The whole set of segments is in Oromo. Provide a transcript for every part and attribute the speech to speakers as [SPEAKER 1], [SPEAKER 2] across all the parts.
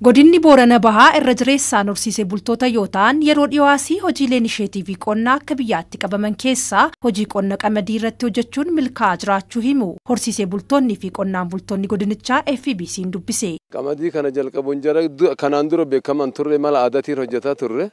[SPEAKER 1] Godinni Boorana Bahaa irra jireessaan horsiisee bultoota yoo ta'an yeroo dhiyoosii hojiileen isheetii fi qonnaa akka biyyaatti qabaman keessaa hojii qonna qamadii irratti hojjechuun milkaa'aa jiraachuu himu. Horsiisee bultoonni fi qonnaan bultoonni godinichaa FBC'n dubbise.
[SPEAKER 2] Qamadii kana jalqabuun jara kanaan dura beekaman turre mala aadaatiin hojjetaa turre.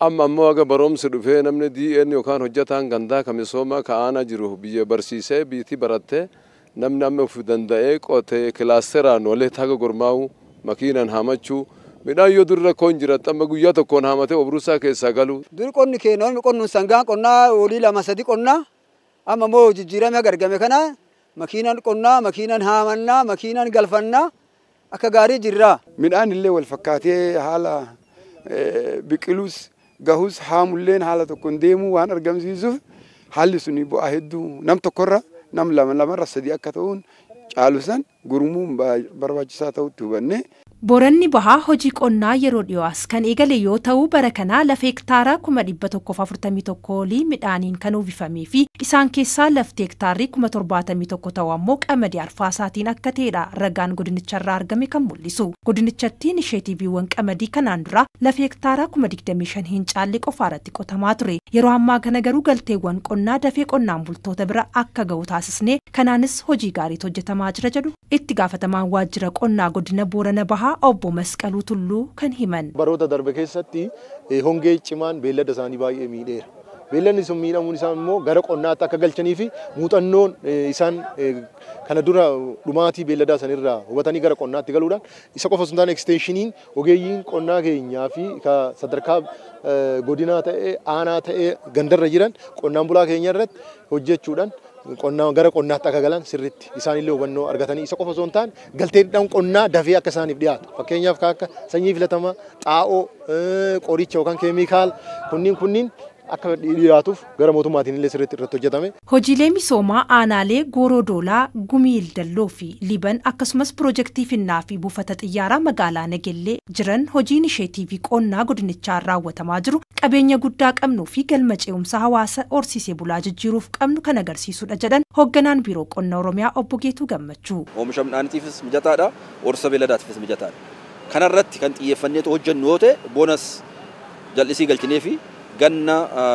[SPEAKER 2] Amma ammoo aga baroomsi dhufee namni DN yookaan hojjetaan gandaa kamisooma ka'aana jiru biyya barsiisee biitii barattee namni amma of danda'ee qotee kilaasteraan walee taga gurmaa'u makiinan hamachuu midhaan yoo durra koon jiraatti amma guyyaa tokkoon hamatee obrusaa keessaa galu.
[SPEAKER 3] Dur qonni keenoon qonnuun sangaan qonnaa olii lama sadi qonnaa amma moo jijjiirame gargame kana makiinan qonnaa makiinan haamannaa makiinan galfannaa akka gaarii jirra.
[SPEAKER 4] Midhaan illee wal fakkaatee haala biqiluus gahus haamulleen haala tokkoon deemuu waan argamsiisuuf haalli suni bu'aa hedduu nam tokkorra nam lamarra sadii akka ta'uun caalusan gurmuun barbaachisaa ta'utti hubanne.
[SPEAKER 1] Booranni Bahaa hojii qonnaa yeroo dhiyoos kan eegale yoo ta'u bara kanaa lafa hektaara 141 olii midhaaniin kan uwwifamee fi isaan keessaa lafti hektaarri 71 ta'u ammoo qamadii arfaasaatiin akka ta'edha ragaan godinicharraa argame kan mul'isu. Godinichatti isheetiibiiwwan qamadii kanaan dura lafa hektaara 25 hin caalle qofaarratti qotamaa ture. Yeroo ammaa kana garuu galteewwan qonnaa dafee qonnaan bultoota bira akka ga'u taasisne kanaanis hojii gaariitu hojjetamaa jira jedhu itti gaafatamaan waajjira qonnaa godina Boorana Bahaa obbo Masqaluu Tulluu kan himan.
[SPEAKER 5] Baroota darbe keessatti hongee cimaan beellada isaanii baay'ee miidheera. Beelladni sun miidhamuun isaa immoo gara qonnaatti akka galchanii fi muuxannoon isaan kana dura dhumaatii beelladaa sanirraa hubatanii gara qonnaatti galuudhaan isa qofa osoo hin taane eksteeshiniin ogeeyyiin qonnaa keenyaa fi sadarkaa godinaa ta'ee aanaa ta'ee gandarra jiran qonnaan bulaa keenya irratti hojjechuudhaan gara qonnaatti akka galan sirriitti isaanillee hubannoo argatanii isa qofa osoo hin taane galteedhaan qonnaa dafee akka isaaniif dhiyaatu fakkeenyaaf akka sanyii filatamaa xaa'oo qoricha yookaan keemikaala kunniin akka dhiyaatuuf gara mootummaatiin illee sirriitti irratti hojjetame.
[SPEAKER 1] Hojiilee misoomaa aanaalee Goorodoolaa, Gumiil Dalloo fi Liban akkasumas piroojeektii Finnaa fi buufata xiyyaaraa magaalaa Nagellee jiran hojiin isheetii fi qonnaa godinichaan raawwatamaa jiru qabeenya guddaa qabnuu fi galma ce'umsa hawaasa horsiisee bulaa jijjiiruuf qabnu kan agarsiisudha jedhan hoogganaan biiroo qonna Oromiyaa obbo Geetuu Gammachuu.
[SPEAKER 6] Oomisha midhaaniitiifis mijataadha, horsiisa beeladaatiifis mijataadha. Kanarratti kan xiyyeeffannee hojjennu yoo ta'e boonas jal'isii galchinee fi ganna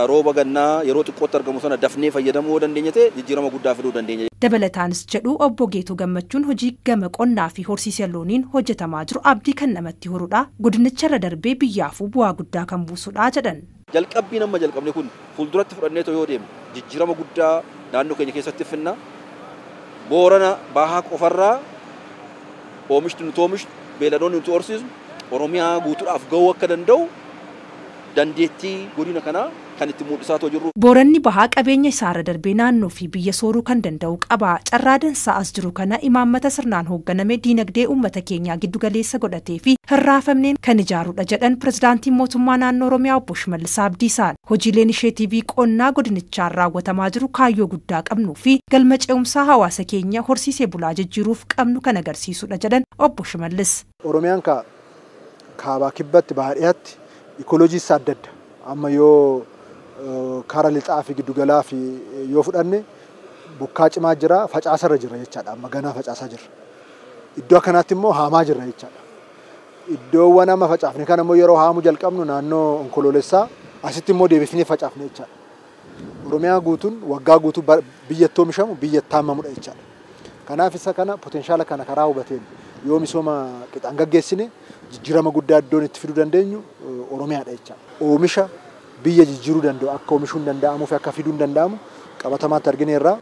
[SPEAKER 6] rooba gannaa yeroo xiqqootti argamu sana dafnee fayyadamuu dandeenya ta'e jijjiirama guddaa fiduu dandeenya.
[SPEAKER 1] Dabalataanis jedhu obbo Geetuu Gammachuun hojii gama qonnaa fi horsiisa looniin hojjetamaa jiru abdii kan namatti horudha. Godinicharra darbee biyyaafuu bu'aa guddaa kan buusudha jedhan.
[SPEAKER 6] Jalqabbiin amma jalqabne kun fuulduratti fudhannee yoo deemne jijjiirama guddaa naannoo keenya keessatti finna. Boorana Bahaa qofarraa oomishni nuti oomishnu beeladoonni nuti horsiisnu Oromiyaa guutuudhaaf gahuu akka danda'u dandeettii godina kanaa kan itti mul'isaa jiru.
[SPEAKER 1] Booranni Bahaa qabeenya isaarra darbee naannoo fi biyya sooruu kan danda'u qaba. Carraa dansaa as jiru kana imaammata sirnaan hoogganame diinagdee uummata keenyaa giddu galeessa godhatee fi hirraafamneen kan ijaarudha jedhan pirezidaantiin mootummaa naannoo Oromiyaa obbo Shimallis Abdiisaan. Hojiileen isheetii fi qonnaa godinichaan raawwatamaa jiru kaayyoo guddaa qabnuu fi galma ce'umsaa hawaasa keenya horsiisee bulaa jijjiiruuf qabnu kan agarsiisudha jedhan obbo Shimallis.
[SPEAKER 7] Oromiyaan kaabaa kibbatti baadiyyaatti Ikolojii adda adda amma yoo karaa lixaa fi giddugalaa fi yoo fudhanne bokkaa cimaa jira facaasarra jira jechaadha amma ganaa facaasaa jira. Iddoo akkanaatti immoo haamaa jira jechaadha. Iddoowwan amma facaafne kana immoo yeroo haamuu jalqabnu naannoo onkoloolessaa asitti immoo deebifnee facaafne jechaadha. Oromiyaa guutuun waggaa guutuu biyyatti oomishamu biyyatti haamamudha jechaadha. Kanaaf isa kana potenshaala kana karaa hubateen yoo misooma qixaan gaggeessine jijjiirama guddaa iddoon itti fiduu dandeenyu Oromiyaadha jechaadha. Oomisha biyya jijjiiruu danda'u akka oomishuu danda'amuu fi akka fiduu danda'amu qabatamaatti argineerra.